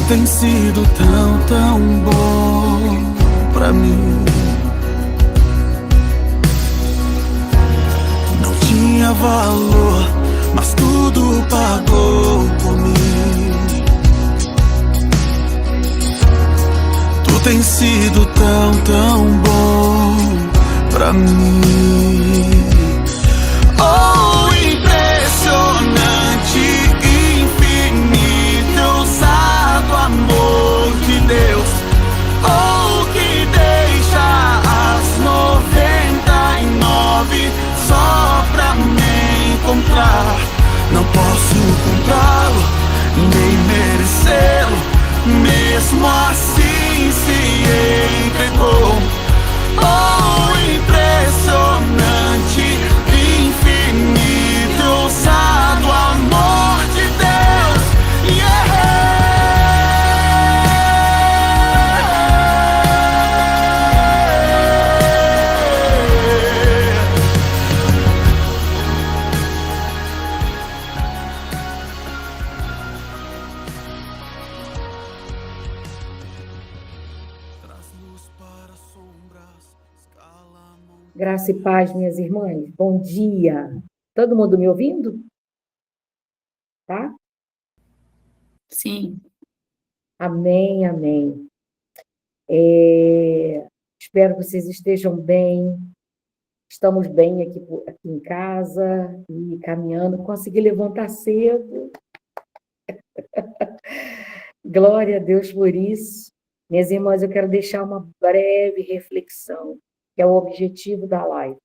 Tem sido tão, tão bom pra mim. Não tinha valor, mas tudo pagou por mim. Tu tem sido tão, tão bom pra mim. Oh, impressionante, infinito, ousado amor de Deus. Oh, que deixa as 99 só pra me encontrar. Não posso comprá-lo, nem merecê-lo, mesmo assim se entregou. Oh, impressionante, infinito, ousado amor de Deus. Yeah! Graça e paz, minhas irmãs. Bom dia. Todo mundo me ouvindo? Tá? Sim. Amém, amém. Espero que vocês estejam bem. Estamos bem aqui em casa e caminhando. Consegui levantar cedo. Glória a Deus por isso. Minhas irmãs, eu quero deixar uma breve reflexão, que é o objetivo da live,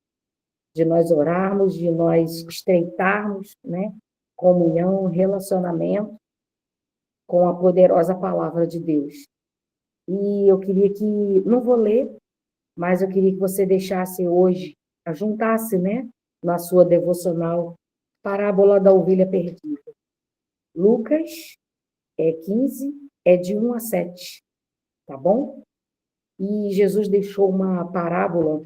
de nós orarmos, de nós estreitarmos, né, comunhão, relacionamento com a poderosa palavra de Deus. E eu queria que, não vou ler, mas eu queria que você deixasse hoje, juntasse, né, na sua devocional, Parábola da Ovelha Perdida. Lucas 15, de 1 a 7, tá bom? E Jesus deixou uma parábola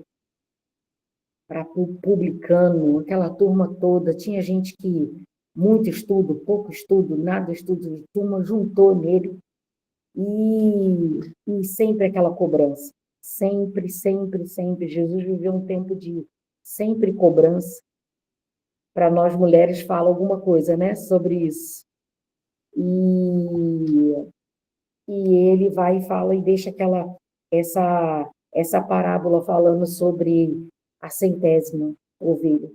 para o publicano, aquela turma toda. Tinha gente que, muito estudo, pouco estudo, nada estudo, a turma juntou nele. E sempre aquela cobrança. Sempre, sempre, sempre. Jesus viveu um tempo de sempre cobrança. Para nós mulheres fala alguma coisa, né, sobre isso. E ele vai e fala e deixa essa parábola falando sobre a 100ª ovelha.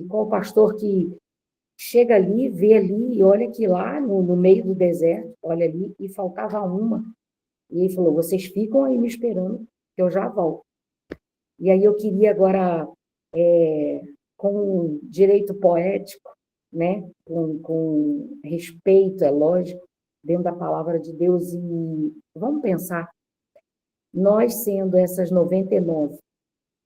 Qual pastor que chega ali, vê ali, e olha que lá no meio do deserto, olha ali, e faltava uma. E ele falou, vocês ficam aí me esperando, que eu já volto. E aí eu queria agora, com direito poético, né, com respeito, é lógico, dentro da palavra de Deus, e vamos pensar, nós sendo essas 99,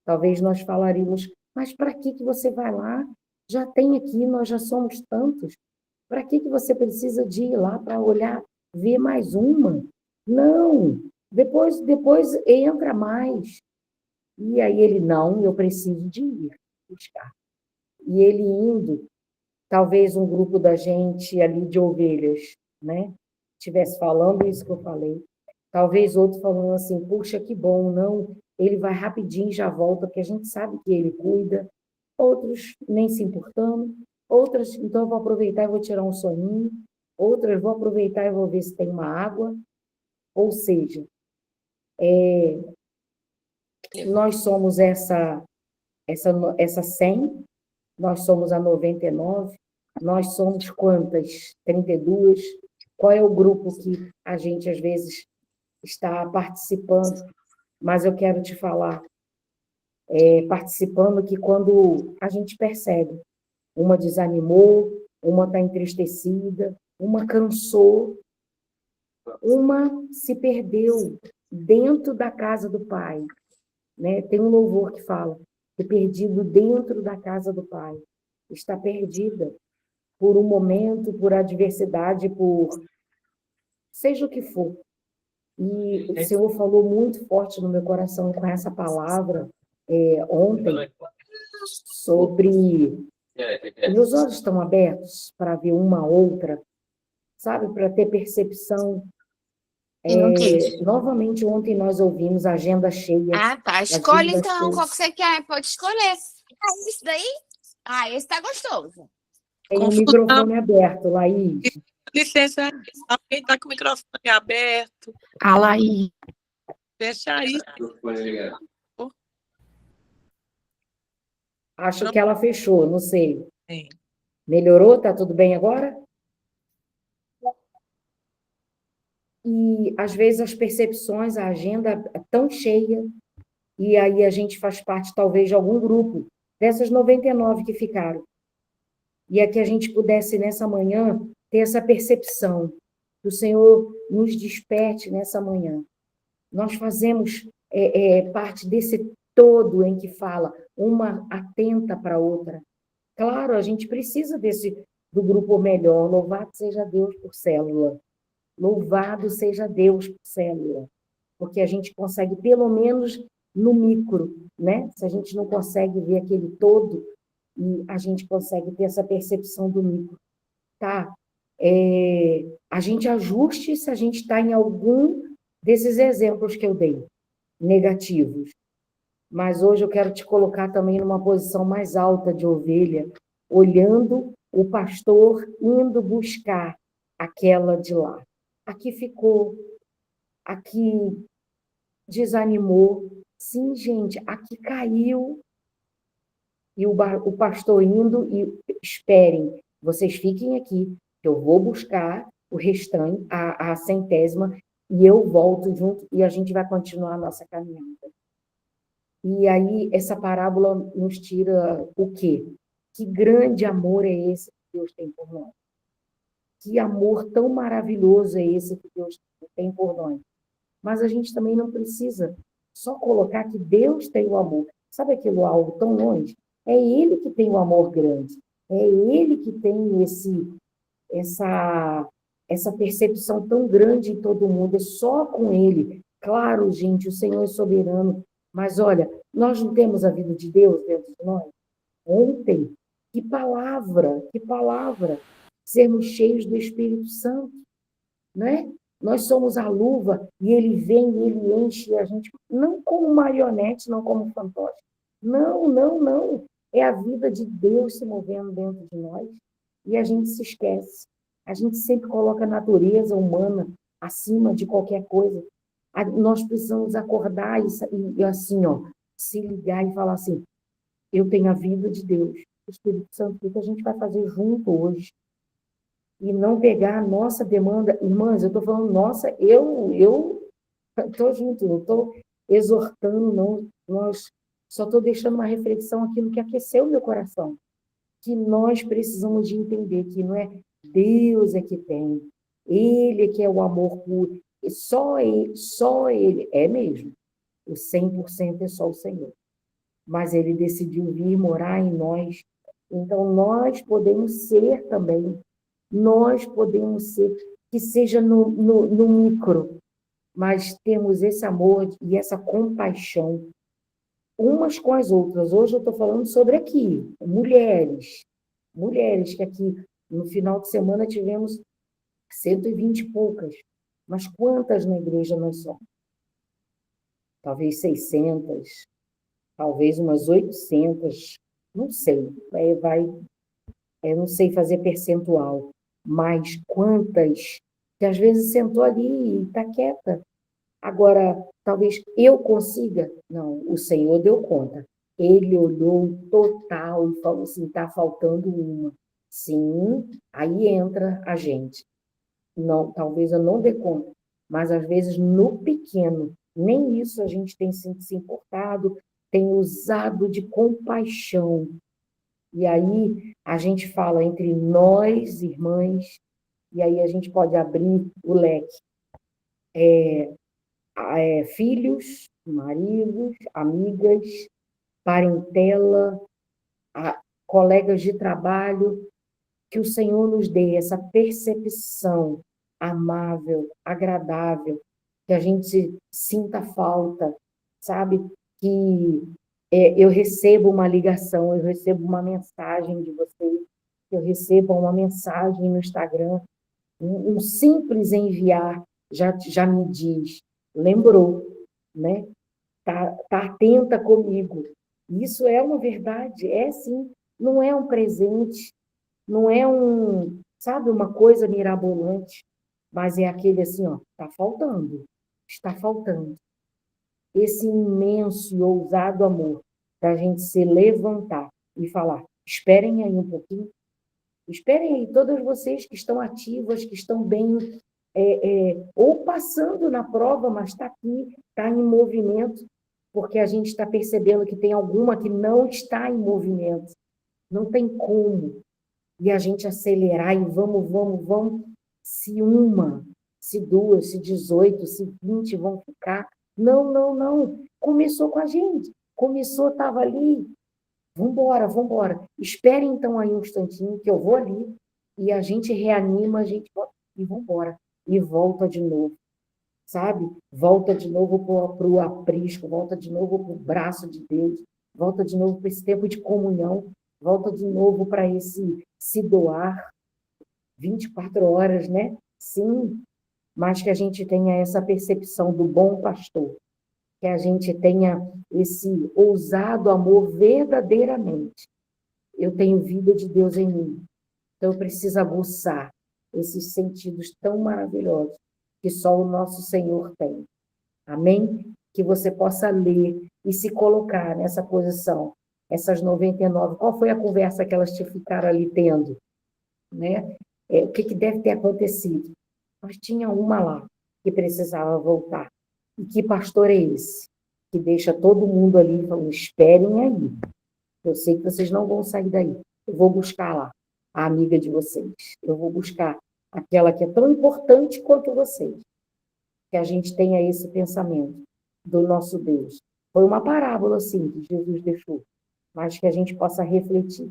talvez nós falaríamos, mas para que você vai lá? Já tem aqui, nós já somos tantos. Para que você precisa de ir lá para olhar, ver mais uma? Não, depois entra mais. E aí ele, não, eu preciso de ir buscar. E ele indo, talvez um grupo da gente ali de ovelhas, né, estivesse falando isso que eu falei. Talvez outro falando assim, puxa, que bom, não, ele vai rapidinho e já volta, porque a gente sabe que ele cuida. Outros nem se importando. Outras, então eu vou aproveitar e vou tirar um soninho. Outras, vou aproveitar e vou ver se tem uma água. Ou seja, nós somos essa 100, nós somos a 99, nós somos quantas? 32. Qual é o grupo que a gente, às vezes, está participando? Mas eu quero te falar, participando que quando a gente percebe, uma desanimou, uma está entristecida, uma cansou, uma se perdeu dentro da casa do Pai, né? Tem um louvor que fala que perdido dentro da casa do Pai, está perdida por um momento, por adversidade, por seja o que for. E o Senhor falou muito forte no meu coração com essa palavra ontem, sobre... Meus olhos estão abertos para ver uma outra, sabe? Para ter percepção E não quis. Novamente, ontem nós ouvimos agenda cheia. Ah, tá. Escolhe então qual que você quer. Pode escolher. Ah, esse daí? Ah, esse tá gostoso. Tem o Confusão. microfone aberto, Laís. Licença, alguém está com o microfone aberto. A Laís. Fecha aí. Acho que ela fechou, não sei. Sim. Melhorou? Tá tudo bem agora? E, às vezes, as percepções, a agenda é tão cheia, e aí a gente faz parte, talvez, de algum grupo, dessas 99 que ficaram. E é que a gente pudesse, nessa manhã, ter essa percepção, que o Senhor nos desperte nessa manhã. Nós fazemos parte desse todo em que fala, uma atenta para a outra. Claro, a gente precisa do grupo melhor. Louvado seja Deus por célula. Louvado seja Deus por célula. Porque a gente consegue, pelo menos no micro, né? Se a gente não consegue ver aquele todo, e a gente consegue ter essa percepção do micro. Tá? A gente ajuste se a gente está em algum desses exemplos que eu dei, negativos. Mas hoje eu quero te colocar também numa posição mais alta de ovelha, olhando o pastor indo buscar aquela de lá. Aqui ficou, aqui desanimou. Sim, gente, aqui caiu. E o pastor indo e esperem, vocês fiquem aqui, que eu vou buscar o restante, a centésima, e eu volto junto e a gente vai continuar a nossa caminhada. E aí, essa parábola nos tira o quê? Que grande amor é esse que Deus tem por nós? Que amor tão maravilhoso é esse que Deus tem por nós? Mas a gente também não precisa só colocar que Deus tem o amor. Sabe aquilo algo tão longe? É Ele que tem o amor grande. É Ele que tem essa percepção tão grande em todo mundo. É só com Ele. Claro, gente, o Senhor é soberano. Mas, olha, nós não temos a vida de Deus dentro de nós? Ontem, que palavra, que palavra. Sermos cheios do Espírito Santo, né? Nós somos a luva e ele vem e ele enche a gente, não como marionete, não como fantoche. Não, não, não. É a vida de Deus se movendo dentro de nós e a gente se esquece. A gente sempre coloca a natureza humana acima de qualquer coisa. Nós precisamos acordar e assim, ó, se ligar e falar assim, eu tenho a vida de Deus. O Espírito Santo, o que a gente vai fazer junto hoje? E não pegar a nossa demanda. Irmãs, eu estou falando, nossa, eu estou junto, não estou exortando, não. Nós só estou deixando uma reflexão aquilo que aqueceu o meu coração. Que nós precisamos de entender que não é Deus é que tem, Ele é que é o amor puro. E só Ele, é mesmo. O 100% é só o Senhor. Mas Ele decidiu vir morar em nós. Então, nós podemos ser também. Nós podemos ser, que seja no micro, mas temos esse amor e essa compaixão umas com as outras. Hoje eu estou falando sobre aqui, mulheres. Mulheres, que aqui no final de semana tivemos 120 e poucas. Mas quantas na igreja nós somos? Talvez 600, talvez umas 800, não sei. Não sei fazer percentual. Mas quantas que às vezes sentou ali e está quieta. Agora, talvez eu consiga. Não, o Senhor deu conta. Ele olhou total e falou assim, está faltando uma. Sim, aí entra a gente. Não, talvez eu não dê conta, mas às vezes no pequeno, nem isso a gente tem se importado, tem usado de compaixão. E aí a gente fala entre nós, irmãs, e aí a gente pode abrir o leque. Filhos, maridos, amigas, parentela, colegas de trabalho, que o Senhor nos dê essa percepção amável, agradável, que a gente sinta falta, sabe? Que eu recebo uma ligação, eu recebo uma mensagem de vocês, eu recebo uma mensagem no Instagram, um simples enviar, já me diz, lembrou, né? Tá atenta comigo. Isso é uma verdade, é sim. Não é um presente, não é sabe, uma coisa mirabolante, mas é aquele assim, ó, está faltando. Esse imenso e ousado amor da gente se levantar e falar, esperem aí um pouquinho, esperem aí, todas vocês que estão ativas, que estão bem, ou passando na prova, mas está aqui, está em movimento, porque a gente está percebendo que tem alguma que não está em movimento. Não tem como. E a gente acelerar e vamos. Se uma, se duas, se 18, se 20 vão ficar. Não. Começou com a gente. Começou, estava ali. Vambora. Espere então aí um instantinho que eu vou ali e a gente reanima, a gente volta e vambora. E volta de novo, sabe? Volta de novo para o aprisco, volta de novo para o braço de Deus, volta de novo para esse tempo de comunhão, volta de novo para esse se doar 24 horas, né? Sim, mas que a gente tenha essa percepção do bom pastor, que a gente tenha esse ousado amor verdadeiramente. Eu tenho vida de Deus em mim, então eu preciso aguçar esses sentidos tão maravilhosos que só o nosso Senhor tem. Amém? Que você possa ler e se colocar nessa posição. Essas 99, qual foi a conversa que elas te ficaram ali tendo? Né? O que deve ter acontecido? Mas tinha uma lá que precisava voltar. E que pastor é esse? Que deixa todo mundo ali falando, esperem aí. Eu sei que vocês não vão sair daí. Eu vou buscar lá a amiga de vocês. Eu vou buscar aquela que é tão importante quanto vocês. Que a gente tenha esse pensamento do nosso Deus. Foi uma parábola, assim, que Jesus deixou, mas que a gente possa refletir,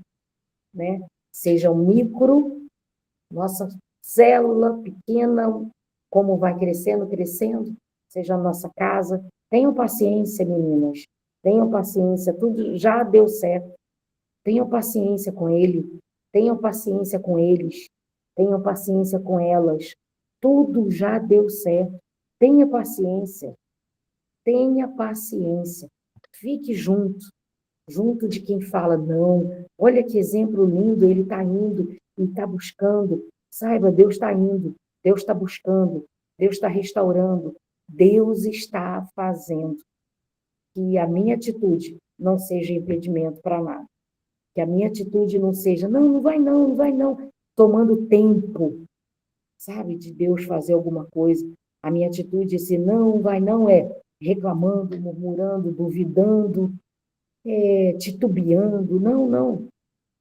né? Seja um micro, nossa célula pequena, como vai crescendo, seja a nossa casa. Tenham paciência, meninas. Tenham paciência, tudo já deu certo. Tenham paciência com ele, tenham paciência com eles, tenham paciência com elas. Tudo já deu certo. Tenha paciência. Tenha paciência. Fique junto de quem fala, não, olha que exemplo lindo, ele está indo e está buscando. Saiba, Deus está indo, Deus está buscando, Deus está restaurando, Deus está fazendo. Que a minha atitude não seja impedimento para nada. Que a minha atitude não seja, não vai não, tomando tempo, sabe, de Deus fazer alguma coisa. A minha atitude, se não vai não, é reclamando, murmurando, duvidando, titubeando. Não.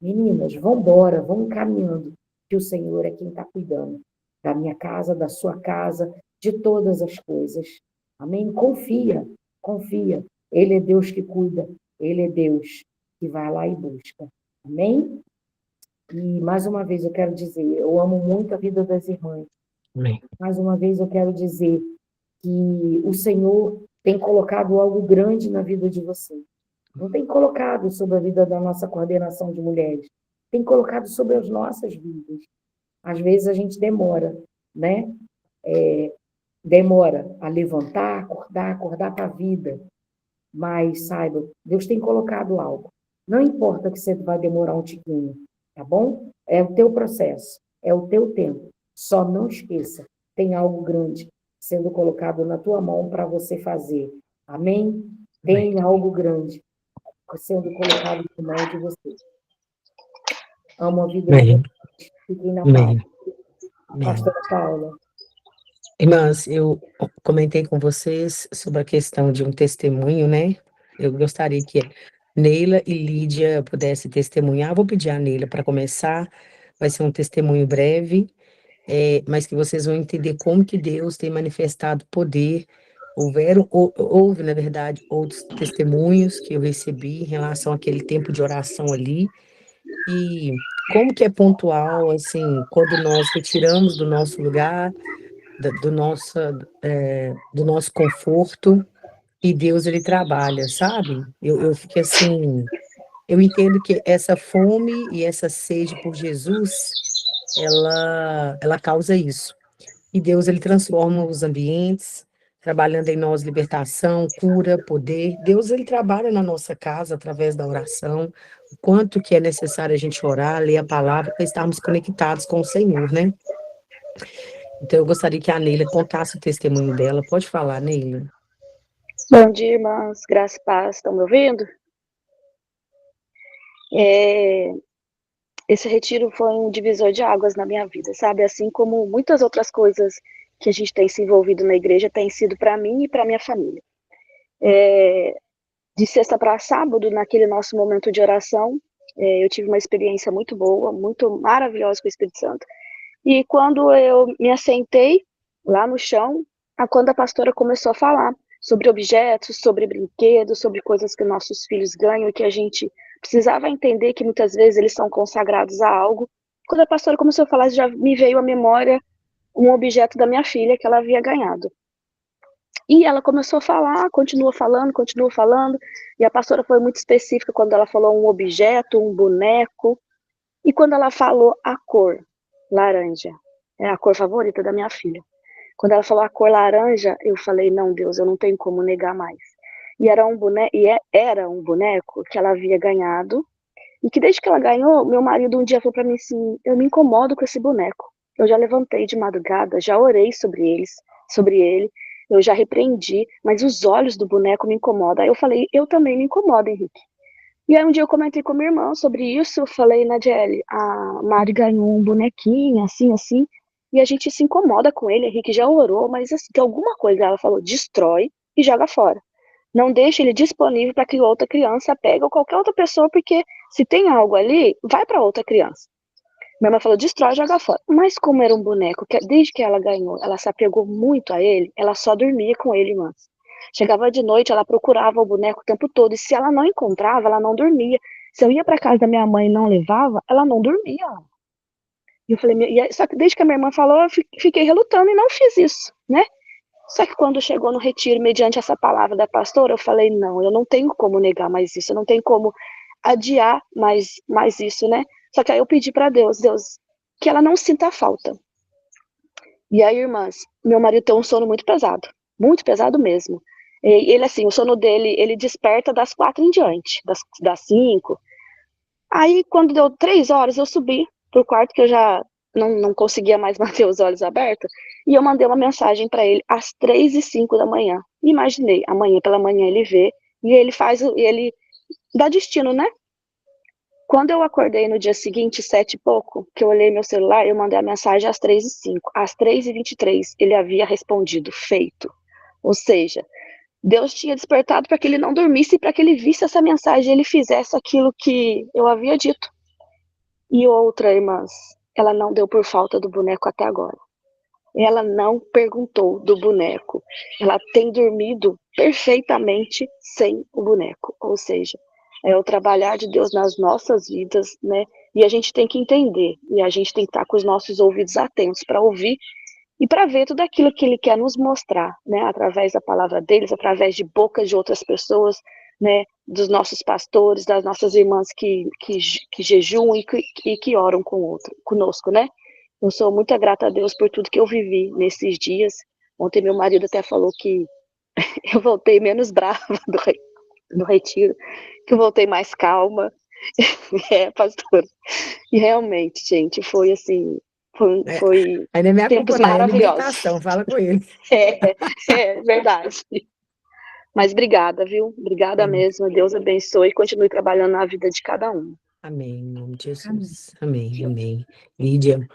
Meninas, vamos embora, vamos caminhando, que o Senhor é quem está cuidando da minha casa, da sua casa, de todas as coisas. Amém? Confia. Ele é Deus que cuida, Ele é Deus que vai lá e busca. Amém? E, mais uma vez, eu quero dizer, eu amo muito a vida das irmãs. Amém. Mais uma vez, eu quero dizer que o Senhor tem colocado algo grande na vida de vocês. Não tem colocado sobre a vida da nossa coordenação de mulheres. Tem colocado sobre as nossas vidas. Às vezes, a gente demora, né? Demora a levantar, acordar para a vida. Mas, saiba, Deus tem colocado algo. Não importa que você vai demorar um tiquinho, tá bom? É o teu processo, é o teu tempo. Só não esqueça, tem algo grande sendo colocado na tua mão para você fazer. Amém? Tem algo grande sendo colocado na mão de você. Amo a vida de vocês. Fiquem na paz. Pastora Paula. Irmãs, eu comentei com vocês sobre a questão de um testemunho, né? Eu gostaria que Neila e Lídia pudessem testemunhar. Vou pedir a Neila para começar. Vai ser um testemunho breve, mas que vocês vão entender como que Deus tem manifestado poder. Houve, na verdade, outros testemunhos que eu recebi em relação àquele tempo de oração ali. E como que é pontual, assim, quando nós retiramos do nosso lugar, do nosso conforto, e Deus, ele trabalha, sabe? Eu fiquei assim, eu entendo que essa fome e essa sede por Jesus, ela causa isso. E Deus, ele transforma os ambientes, trabalhando em nós libertação, cura, poder. Deus, ele trabalha na nossa casa através da oração, o quanto que é necessário a gente orar, ler a palavra, para estarmos conectados com o Senhor, né? Então, eu gostaria que a Neila contasse o testemunho dela. Pode falar, Neila. Bom dia, irmãs. Graça e paz. Estão me ouvindo? Esse retiro foi um divisor de águas na minha vida, sabe? Assim como muitas outras coisas que a gente tem se envolvido na igreja tem sido para mim e para minha família. De sexta para sábado, naquele nosso momento de oração, eu tive uma experiência muito boa, muito maravilhosa com o Espírito Santo. E quando eu me assentei lá no chão, quando a pastora começou a falar sobre objetos, sobre brinquedos, sobre coisas que nossos filhos ganham e que a gente precisava entender que muitas vezes eles são consagrados a algo. Quando a pastora começou a falar, já me veio à memória um objeto da minha filha que ela havia ganhado. E ela começou a falar, continuou falando, e a pastora foi muito específica quando ela falou um objeto, um boneco, e quando ela falou a cor, laranja, é a cor favorita da minha filha. Quando ela falou a cor laranja, eu falei, não, Deus, eu não tenho como negar mais. E era um boneco que ela havia ganhado, e que desde que ela ganhou, meu marido um dia falou para mim assim, eu me incomodo com esse boneco. Eu já levantei de madrugada, já orei sobre ele, eu já repreendi, mas os olhos do boneco me incomodam. Aí eu falei, eu também me incomodo, Henrique. E aí um dia eu comentei com minha irmã sobre isso, eu falei, Nadiele, a Mari ganhou um bonequinho, assim, assim, e a gente se incomoda com ele, Henrique já orou, mas assim, tem alguma coisa, ela falou, destrói e joga fora. Não deixe ele disponível para que outra criança pegue ou qualquer outra pessoa, porque se tem algo ali, vai para outra criança. Minha mãe falou, destrói e joga fora. Mas como era um boneco, desde que ela ganhou, ela se apegou muito a ele, ela só dormia com ele, irmãs. Chegava de noite, ela procurava o boneco o tempo todo, e se ela não encontrava, ela não dormia. Se eu ia para casa da minha mãe e não levava, ela não dormia. E eu falei, só que desde que a minha irmã falou, eu fiquei relutando e não fiz isso, né? Só que quando chegou no retiro, mediante essa palavra da pastora, eu falei, não, eu não tenho como negar mais isso, eu não tenho como adiar mais isso, né? Só que aí eu pedi para Deus, que ela não sinta falta. E aí, irmãs, meu marido tem um sono muito pesado mesmo. E ele, assim, o sono dele, ele desperta das 4 em diante, das 5. Aí, quando deu 3 horas, eu subi pro quarto, que eu já não conseguia mais manter os olhos abertos, e eu mandei uma mensagem para ele às 3h05 da manhã. Imaginei, amanhã pela manhã ele vê, e ele dá destino, né? Quando eu acordei no dia seguinte, 7 e pouco, que eu olhei meu celular, eu mandei a mensagem às 3h05. Às 3h23, ele havia respondido, feito. Ou seja, Deus tinha despertado para que ele não dormisse, para que ele visse essa mensagem e ele fizesse aquilo que eu havia dito. E outra, irmãs, ela não deu por falta do boneco até agora. Ela não perguntou do boneco. Ela tem dormido perfeitamente sem o boneco. Ou seja, é o trabalhar de Deus nas nossas vidas, né? E a gente tem que entender, e a gente tem que estar com os nossos ouvidos atentos para ouvir e para ver tudo aquilo que Ele quer nos mostrar, né? Através da palavra deles, através de bocas de outras pessoas, né? Dos nossos pastores, das nossas irmãs que jejuam e que oram conosco, né? Eu sou muito grata a Deus por tudo que eu vivi nesses dias. Ontem meu marido até falou que eu voltei menos brava do retiro, que eu voltei mais calma. Pastor. E realmente, gente, foi assim, foi Aí não é minha tempos culpa, não, é maravilhosos. libertação, fala com ele. É verdade. Mas obrigada, viu? Obrigada mesmo. Deus abençoe e continue trabalhando na vida de cada um. Amém, em nome de Jesus. Amém, amém. Lídia.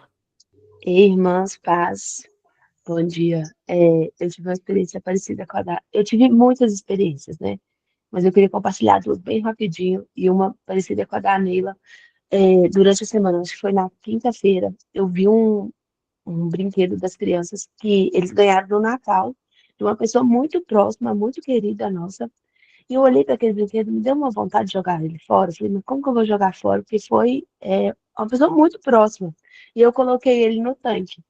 Irmãs, paz, bom dia. Eu tive uma experiência parecida com a da... Eu tive muitas experiências, né? Mas eu queria compartilhar duas bem rapidinho e uma parecida com a da Neila. Durante a semana, acho que foi na quinta-feira, eu vi um brinquedo das crianças que eles ganharam no Natal, de uma pessoa muito próxima, muito querida nossa. E eu olhei para aquele brinquedo, me deu uma vontade de jogar ele fora. Eu falei, mas como que eu vou jogar fora? Porque foi uma pessoa muito próxima. E eu coloquei ele no tanque.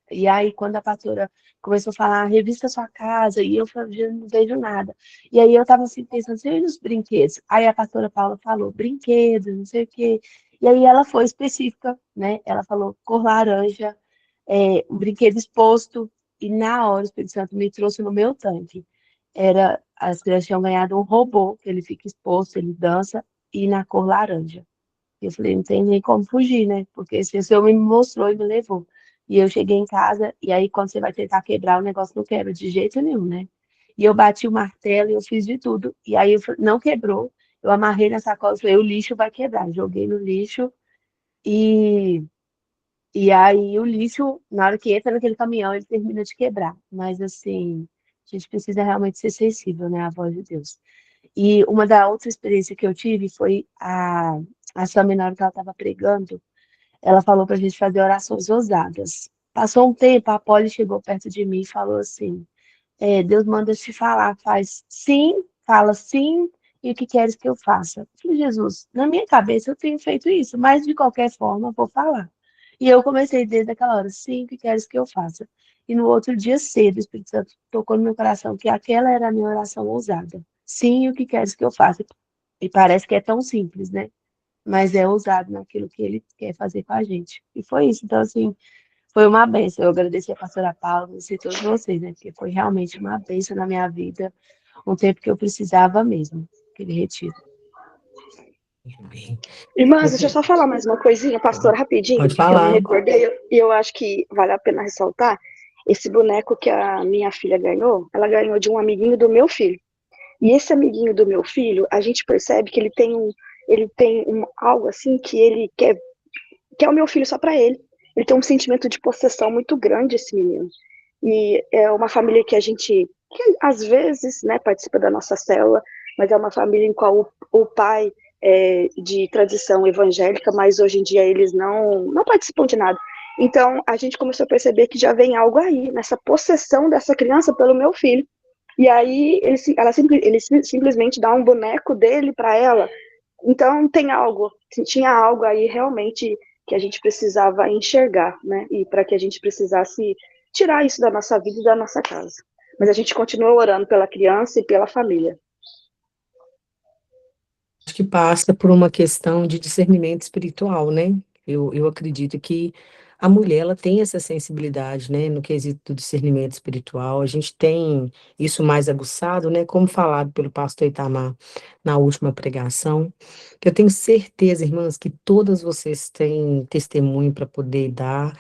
E aí, quando a pastora começou a falar, revista sua casa, e eu falei, eu não vejo nada. E aí eu tava assim, pensando, e os brinquedos? Aí a pastora Paula falou, brinquedos, não sei o quê. E aí ela foi específica, né? Ela falou cor laranja, um brinquedo exposto, e na hora o Espírito Santo me trouxe no meu tanque. As crianças tinham ganhado um robô, que ele fica exposto, ele dança, e na cor laranja. E eu falei, não tem nem como fugir, né? Porque esse senhor me mostrou e me levou. E eu cheguei em casa, e aí quando você vai tentar quebrar, o negócio não quebra de jeito nenhum, né? E eu bati o martelo e eu fiz de tudo. E aí não quebrou. Eu amarrei na sacola e falei, o lixo vai quebrar. Joguei no lixo e, e aí o lixo, na hora que entra naquele caminhão, ele termina de quebrar. Mas assim, a gente precisa realmente ser sensível, né, à voz de Deus. E uma da outra experiência que eu tive foi a Sami, na hora que ela estava pregando, ela falou para a gente fazer orações ousadas. Passou um tempo, a Polly chegou perto de mim e falou assim, Deus manda te falar, faz sim, fala sim, e o que queres que eu faça? Eu falei, Jesus, na minha cabeça eu tenho feito isso, mas de qualquer forma eu vou falar. E eu comecei desde aquela hora, sim, o que queres que eu faça? E no outro dia cedo, o Espírito Santo tocou no meu coração que aquela era a minha oração ousada. Sim, o que queres que eu faça? E parece que é tão simples, né? Mas é ousado naquilo que ele quer fazer com a gente. E foi isso. Então, assim, foi uma bênção. Eu agradeci a pastora Paula, agradeci a todos vocês, né? Porque foi realmente uma bênção na minha vida, um tempo que eu precisava mesmo, aquele retiro. Bem, Irmãs, deixa eu ok. só falar mais uma coisinha, pastor, rapidinho, Pode que eu me falar. recordei, e eu acho que vale a pena ressaltar. Esse boneco que a minha filha ganhou, ela ganhou de um amiguinho do meu filho. E esse amiguinho do meu filho, a gente percebe que ele tem algo assim que ele quer o meu filho só para ele. Ele tem um sentimento de possessão muito grande, esse menino. E é uma família que às vezes, né, participa da nossa célula, mas é uma família em qual o pai é de tradição evangélica, mas hoje em dia eles não participam de nada. Então, a gente começou a perceber que já vem algo aí, nessa possessão dessa criança pelo meu filho. E aí, ele simplesmente dá um boneco dele para ela. Então, tinha algo aí realmente que a gente precisava enxergar, né? E para que a gente precisasse tirar isso da nossa vida e da nossa casa. Mas a gente continua orando pela criança e pela família. Acho que passa por uma questão de discernimento espiritual, né? Eu acredito que a mulher, ela tem essa sensibilidade, né, no quesito do discernimento espiritual. A gente tem isso mais aguçado, né, como falado pelo pastor Itamar na última pregação. Eu tenho certeza, irmãs, que todas vocês têm testemunho para poder dar,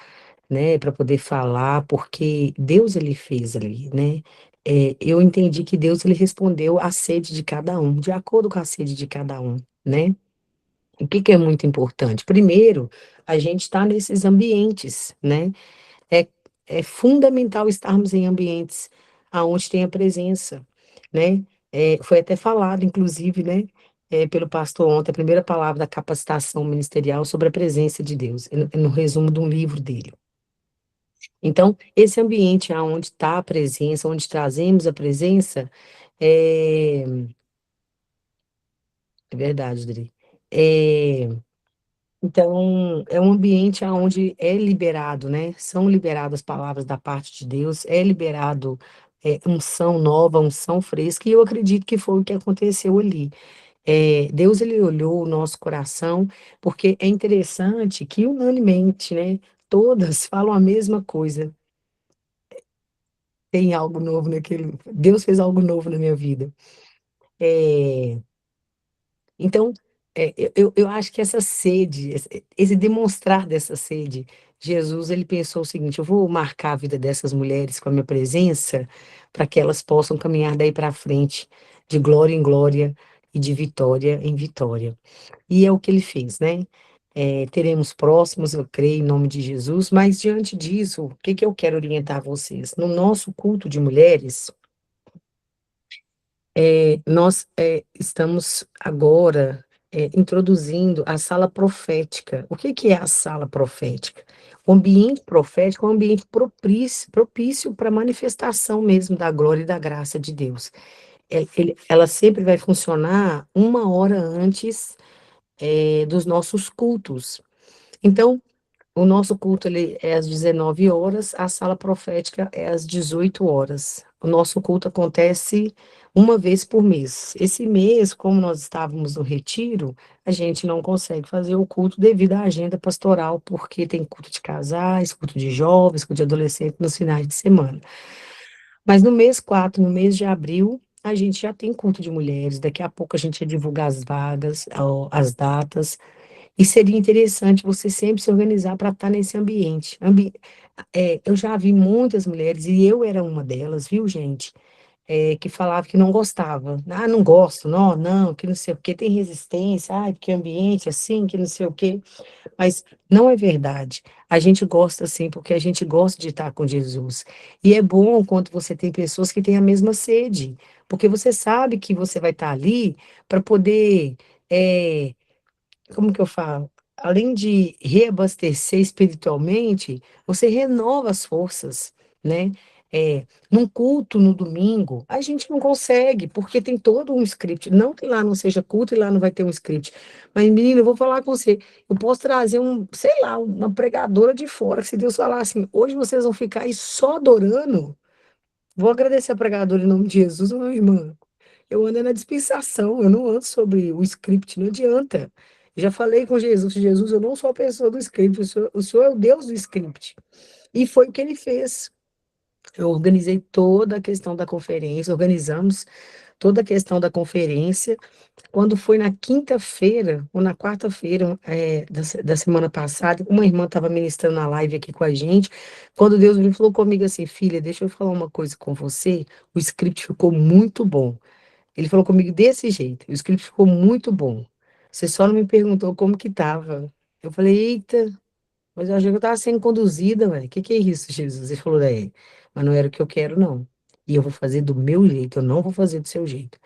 né, para poder falar, porque Deus, ele fez ali, né? Eu entendi que Deus, ele respondeu à sede de cada um, de acordo com a sede de cada um, né? O que que é muito importante? Primeiro, a gente está nesses ambientes, né? É, é fundamental estarmos em ambientes aonde tem a presença, né? Foi até falado, inclusive, né? Pelo pastor ontem, a primeira palavra da capacitação ministerial sobre a presença de Deus, no resumo de um livro dele. Então, esse ambiente onde está a presença, onde trazemos a presença, é, é verdade, Dri. É, então, é um ambiente onde é liberado, né? São liberadas palavras da parte de Deus, é liberado unção nova, unção fresca, e eu acredito que foi o que aconteceu ali. Deus, ele olhou o nosso coração, porque é interessante que unanimemente, né? Todas falam a mesma coisa. Tem algo novo naquele. Deus fez algo novo na minha vida. É, então, eu acho que essa sede, esse demonstrar dessa sede, Jesus, ele pensou o seguinte: eu vou marcar a vida dessas mulheres com a minha presença, para que elas possam caminhar daí para frente, de glória em glória e de vitória em vitória. E é o que ele fez, né? Teremos próximos, eu creio, em nome de Jesus, mas diante disso, o que que eu quero orientar vocês? No nosso culto de mulheres, nós estamos agora introduzindo a sala profética. O que que é a sala profética? O ambiente profético é um ambiente propício para a manifestação mesmo da glória e da graça de Deus. Ela sempre vai funcionar uma hora antes dos nossos cultos. Então, o nosso culto ele é às 19 horas, a sala profética é às 18 horas. o nosso culto acontece uma vez por mês. Esse mês, como nós estávamos no retiro, a gente não consegue fazer o culto devido à agenda pastoral, porque tem culto de casais, culto de jovens, culto de adolescentes nos finais de semana. Mas no mês 4, no mês de abril, a gente já tem culto de mulheres. Daqui a pouco a gente vai divulgar as vagas, as datas. E seria interessante você sempre se organizar para estar nesse ambiente. Eu já vi muitas mulheres, e eu era uma delas, viu, gente? Que falava que não gostava. Ah, não gosto, não, não, que não sei o quê, tem resistência, ah, que ambiente assim, que não sei o quê. Mas não é verdade. A gente gosta sim, porque a gente gosta de estar com Jesus. E é bom quando você tem pessoas que têm a mesma sede, porque você sabe que você vai estar ali para poder, eh, como que eu falo? Além de reabastecer espiritualmente, você renova as forças, né? Num culto no domingo, a gente não consegue, porque tem todo um script. Não que lá não seja culto e lá não vai ter um script. Mas, menina, eu vou falar com você. Eu posso trazer sei lá, uma pregadora de fora. Se Deus falar assim, hoje vocês vão ficar aí só adorando. Vou agradecer a pregadora em nome de Jesus, meu irmão. Eu ando na dispensação, eu não ando sobre o script, não adianta. Já falei com Jesus, Jesus, eu não sou a pessoa do script, o senhor é o Deus do script. E foi o que ele fez. Eu organizei toda a questão da conferência, organizamos toda a questão da conferência. Quando foi na quinta-feira, ou na quarta-feira, da semana passada, uma irmã estava ministrando na live aqui com a gente, quando Deus me falou comigo assim, filha, deixa eu falar uma coisa com você, o script ficou muito bom. Ele falou comigo desse jeito. O script ficou muito bom. Você só não me perguntou como que tava. Eu falei, eita, mas eu achei que eu tava sendo conduzida, velho. Que é isso, Jesus? Ele falou, mas não era o que eu quero, não. E eu vou fazer do meu jeito, eu não vou fazer do seu jeito.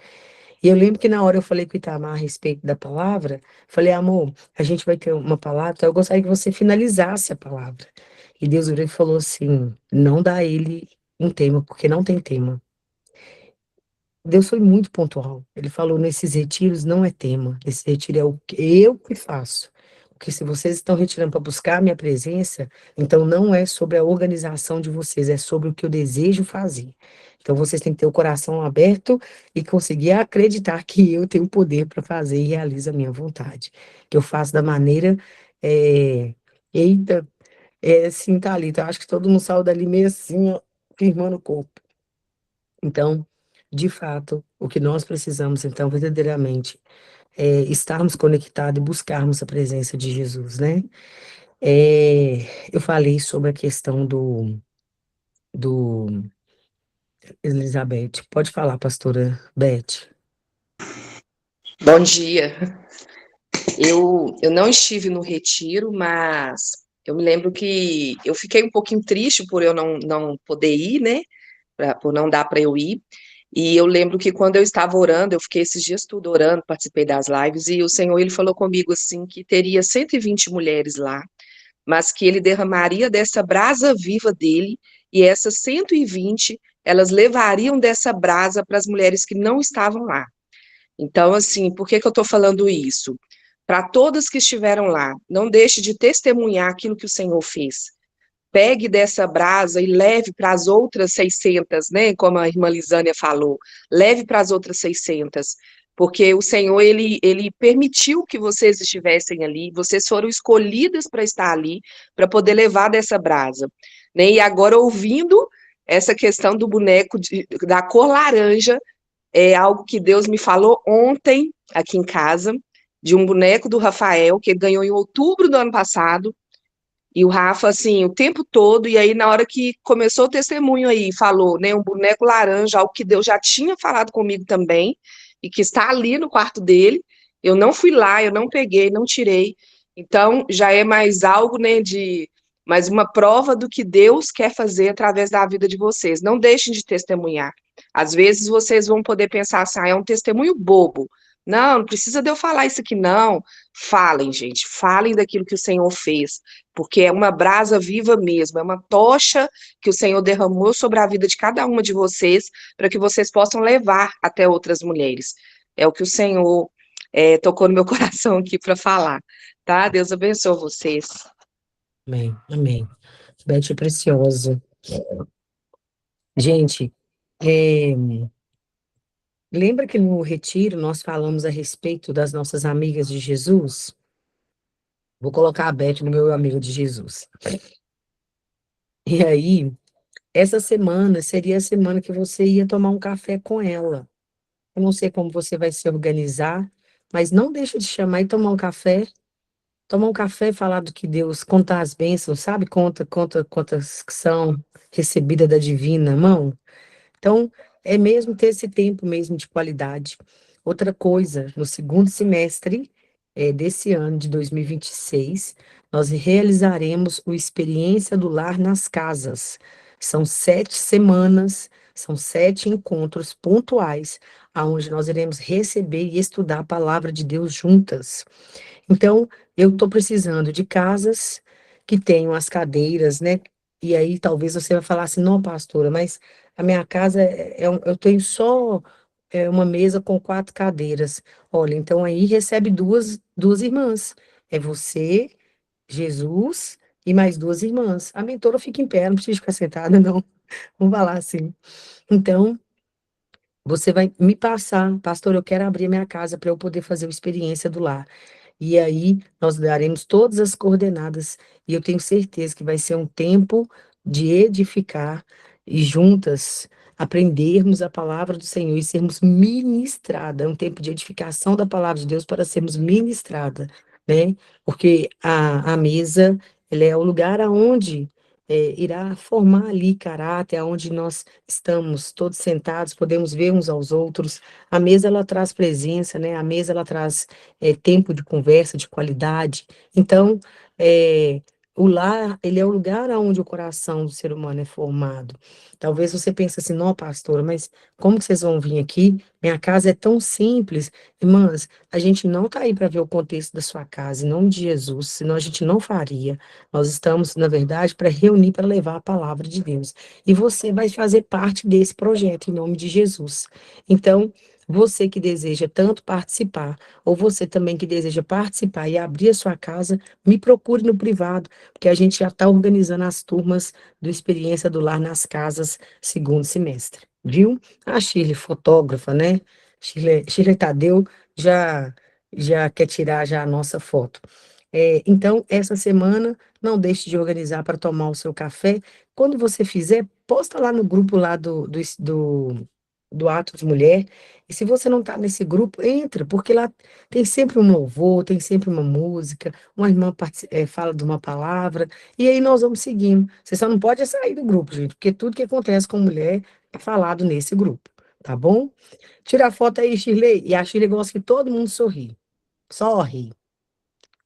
E eu lembro que na hora eu falei com o Itamar a respeito da palavra, falei, amor, a gente vai ter uma palavra, então eu gostaria que você finalizasse a palavra. E Deus virou e falou assim, não dá a ele um tema, porque não tem tema. Deus foi muito pontual. Ele falou: nesses retiros não é tema, esse retiro é o que eu que faço. Porque se vocês estão retirando para buscar a minha presença, então não é sobre a organização de vocês, é sobre o que eu desejo fazer. Então vocês têm que ter o coração aberto e conseguir acreditar que eu tenho o poder para fazer e realizo a minha vontade. Que eu faço da maneira. É... Eita, assim, Thalita, eu acho que todo mundo saiu dali meio assim, ó, firmando o corpo. Então, de fato, o que nós precisamos, então, verdadeiramente, é estarmos conectados e buscarmos a presença de Jesus, né? Eu falei sobre a questão do Elizabeth. Pode falar, pastora Beth. Bom dia. Eu não estive no retiro, mas eu me lembro que eu fiquei um pouquinho triste por eu não poder ir, né? Por não dar para eu ir. E eu lembro que quando eu estava orando, eu fiquei esses dias tudo orando, participei das lives, e o Senhor, ele falou comigo assim, que teria 120 mulheres lá, mas que ele derramaria dessa brasa viva dele, e essas 120, elas levariam dessa brasa para as mulheres que não estavam lá. Então, assim, por que eu estou falando isso? Para todas que estiveram lá, não deixe de testemunhar aquilo que o Senhor fez. Pegue dessa brasa e leve para as outras 600, né? Como a irmã Lisânia falou, leve para as outras 600, porque o Senhor, ele permitiu que vocês estivessem ali, vocês foram escolhidas para estar ali, para poder levar dessa brasa, né? E agora, ouvindo essa questão do boneco da cor laranja, é algo que Deus me falou ontem, aqui em casa, de um boneco do Rafael, que ele ganhou em outubro do ano passado, e o Rafa, assim, o tempo todo, e aí na hora que começou o testemunho aí, falou, né, um boneco laranja, algo que Deus já tinha falado comigo também, e que está ali no quarto dele, eu não fui lá, eu não peguei, não tirei, então já é mais algo, né, mais uma prova do que Deus quer fazer através da vida de vocês, não deixem de testemunhar, às vezes vocês vão poder pensar assim, é um testemunho bobo, não precisa de eu falar isso aqui não, falem gente, falem daquilo que o Senhor fez, porque é uma brasa viva mesmo, é uma tocha que o Senhor derramou sobre a vida de cada uma de vocês, para que vocês possam levar até outras mulheres. É o que o Senhor tocou no meu coração aqui para falar, tá? Deus abençoe vocês. Amém, amém. Beth é preciosa. Gente, É, lembra que no retiro nós falamos a respeito das nossas amigas de Jesus? Vou colocar a Beth no meu amigo de Jesus. E aí, essa semana seria a semana que você ia tomar um café com ela. Eu não sei como você vai se organizar, mas não deixa de chamar e tomar um café. Tomar um café e falar do que Deus, contar as bênçãos, sabe? Conta quantas que são recebidas da divina mão. Então, é mesmo ter esse tempo mesmo de qualidade. Outra coisa, no segundo semestre desse ano de 2026, nós realizaremos o Experiência do Lar nas Casas. São 7 semanas, são 7 encontros pontuais, aonde nós iremos receber e estudar a palavra de Deus juntas. Então, eu estou precisando de casas que tenham as cadeiras, né? E aí talvez você vai falar assim, não, pastora, mas a minha casa eu tenho só uma mesa com 4 cadeiras. Olha, então aí recebe duas irmãs. É você, Jesus e mais 2 irmãs. A mentora fica em pé, não precisa ficar sentada, não. Vamos falar assim. Então, você vai me passar, pastor, eu quero abrir minha casa para eu poder fazer a experiência do lar. E aí nós daremos todas as coordenadas e eu tenho certeza que vai ser um tempo de edificar e juntas aprendermos a palavra do Senhor e sermos ministrada, é um tempo de edificação da palavra de Deus para sermos ministrada, né? Porque a mesa, ela é o lugar aonde irá formar ali caráter, aonde nós estamos todos sentados, podemos ver uns aos outros. A mesa, ela traz presença, né? A mesa, ela traz tempo de conversa, de qualidade. Então, é, o lar, ele é o lugar onde o coração do ser humano é formado. Talvez você pense assim, não, pastora, mas como que vocês vão vir aqui? Minha casa é tão simples. Irmãs, a gente não está aí para ver o contexto da sua casa, em nome de Jesus, senão a gente não faria. Nós estamos, na verdade, para reunir, para levar a palavra de Deus. E você vai fazer parte desse projeto, em nome de Jesus. Então, você que deseja tanto participar, ou você também que deseja participar e abrir a sua casa, me procure no privado, porque a gente já está organizando as turmas do Experiência do Lar nas Casas, segundo semestre, viu? A Shirley, fotógrafa, né? Shirley Tadeu já quer tirar já a nossa foto. Então, essa semana, não deixe de organizar para tomar o seu café. Quando você fizer, posta lá no grupo lá do Atos Mulher. E se você não está nesse grupo, entra, porque lá tem sempre um louvor, tem sempre uma música, uma irmã fala de uma palavra, e aí nós vamos seguindo. Você só não pode sair do grupo, gente, porque tudo que acontece com mulher é falado nesse grupo, tá bom? Tira a foto aí, Shirley. E a Shirley gosta que todo mundo sorri. Sorri.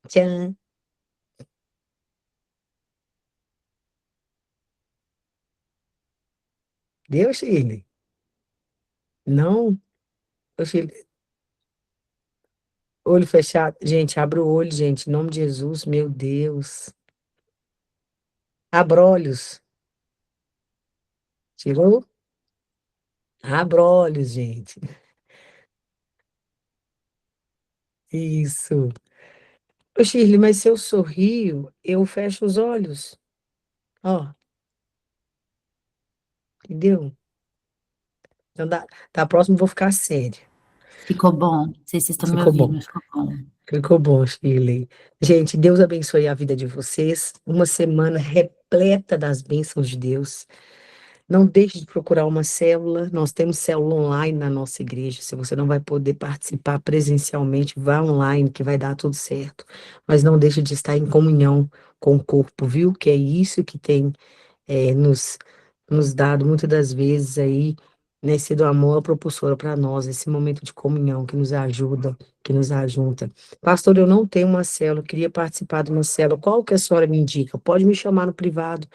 Tchan. Deu, Shirley? Não? Ô, Shirley, olho fechado. Gente, abre o olho, gente. Em nome de Jesus, meu Deus. Abrolhos. Tirou? Abrolhos, gente. Isso. Ô, Shirley, mas se eu sorrio, eu fecho os olhos. Ó, entendeu? Então, da próxima eu vou ficar séria. Ficou bom. Não sei se vocês estão me Ficou ouvindo, bom. mas ficou bom. Ficou bom, Shirley. Gente, Deus abençoe a vida de vocês. Uma semana repleta das bênçãos de Deus. Não deixe de procurar uma célula. Nós temos célula online na nossa igreja. Se você não vai poder participar presencialmente, vá online, que vai dar tudo certo. Mas não deixe de estar em comunhão com o corpo, viu? Que é isso que tem nos dado muitas das vezes aí, né, sido amor propulsora para nós, esse momento de comunhão que nos ajuda, que nos ajunta. Pastor, eu não tenho uma célula, eu queria participar de uma célula. Qual que a senhora me indica? Pode me chamar no privado.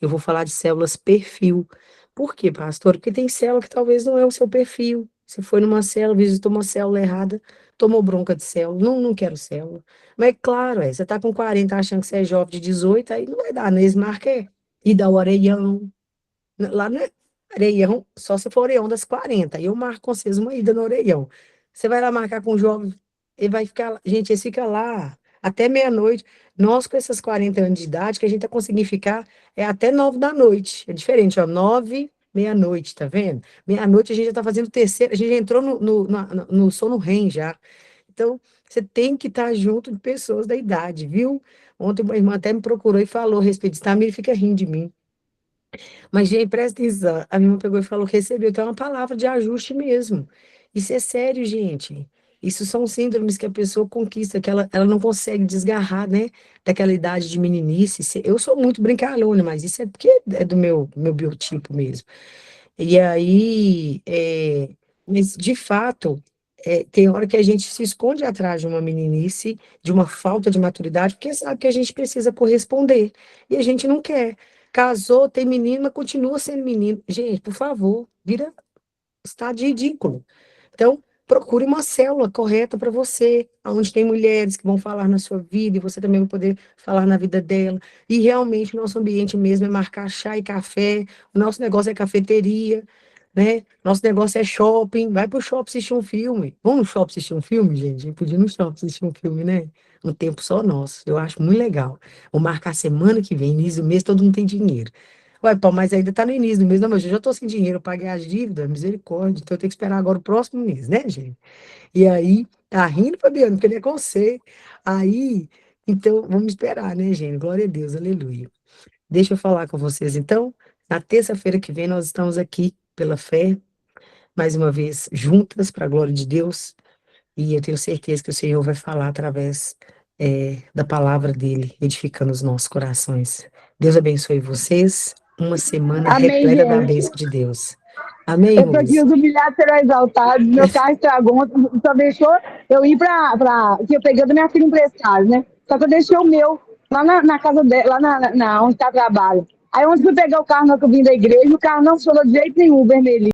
Eu vou falar de células perfil. Por quê, pastor? Porque tem célula que talvez não é o seu perfil. Você foi numa célula, visitou uma célula errada, tomou bronca de célula. Não, não quero célula. Mas é claro, você está com 40 achando que você é jovem de 18, aí não vai dar, né? Eles marcam e dá o orelhão. Lá no Areião, só se for Oreião das 40. Aí eu marco com vocês uma ida no Oreião. Você vai lá marcar com o jovem, ele vai ficar lá. Gente, eles ficam lá até meia-noite. Nós, com essas 40 anos de idade, que a gente tá conseguindo ficar até 9 da noite. É diferente, ó. 9, meia-noite, tá vendo? Meia-noite a gente já tá fazendo terceira, a gente já entrou no sono REM já. Então, você tem que estar junto de pessoas da idade, viu? Ontem uma irmã até me procurou e falou a respeito disso, Tamir fica rindo de mim. Mas, gente, presta atenção. A minha irmã pegou e falou que recebeu. Então, é uma palavra de ajuste mesmo. Isso é sério, gente. Isso são síndromes que a pessoa conquista, que ela não consegue desgarrar, né? Daquela idade de meninice. Eu sou muito brincalhona, mas isso é porque é do meu biotipo mesmo. E aí, mas de fato, tem hora que a gente se esconde atrás de uma meninice, de uma falta de maturidade, porque sabe que a gente precisa corresponder. E a gente não quer. Casou, tem menino, mas continua sendo menino. Gente, por favor, vira estado de ridículo. Então, procure uma célula correta para você, onde tem mulheres que vão falar na sua vida e você também vai poder falar na vida dela. E realmente, nosso ambiente mesmo é marcar chá e café, o nosso negócio é cafeteria, né? Nosso negócio é shopping. Vai pro shopping assistir um filme. Vamos no shopping assistir um filme, gente? A gente podia ir no shopping assistir um filme, né? Um tempo só nosso. Eu acho muito legal. Vou marcar semana que vem, início do mês, todo mundo tem dinheiro. Ué, pô, mas ainda tá no início do mês, não, mas eu já tô sem dinheiro, eu paguei as dívidas, misericórdia, então eu tenho que esperar agora o próximo mês, né, gente? E aí, tá rindo, Fabiano, porque não é com você. Aí, então, vamos esperar, né, gente? Glória a Deus, aleluia. Deixa eu falar com vocês, então. Na terça-feira que vem, nós estamos aqui pela fé, mais uma vez, juntas, para a glória de Deus, e eu tenho certeza que o Senhor vai falar através da palavra dele, edificando os nossos corações. Deus abençoe vocês. Uma semana Amém, repleta da gente. bênção de Deus. Amém, Eu tô aqui, irmãos? os humilhados serão exaltados. Meu carro estragou, só deixou eu ir que eu peguei da minha filha emprestado, né? Só que eu deixei o meu lá na casa dela, lá onde tá trabalho. Aí, onde fui pegar o carro, na que eu vim da igreja, o carro não funcionou de jeito nenhum, vermelhinho.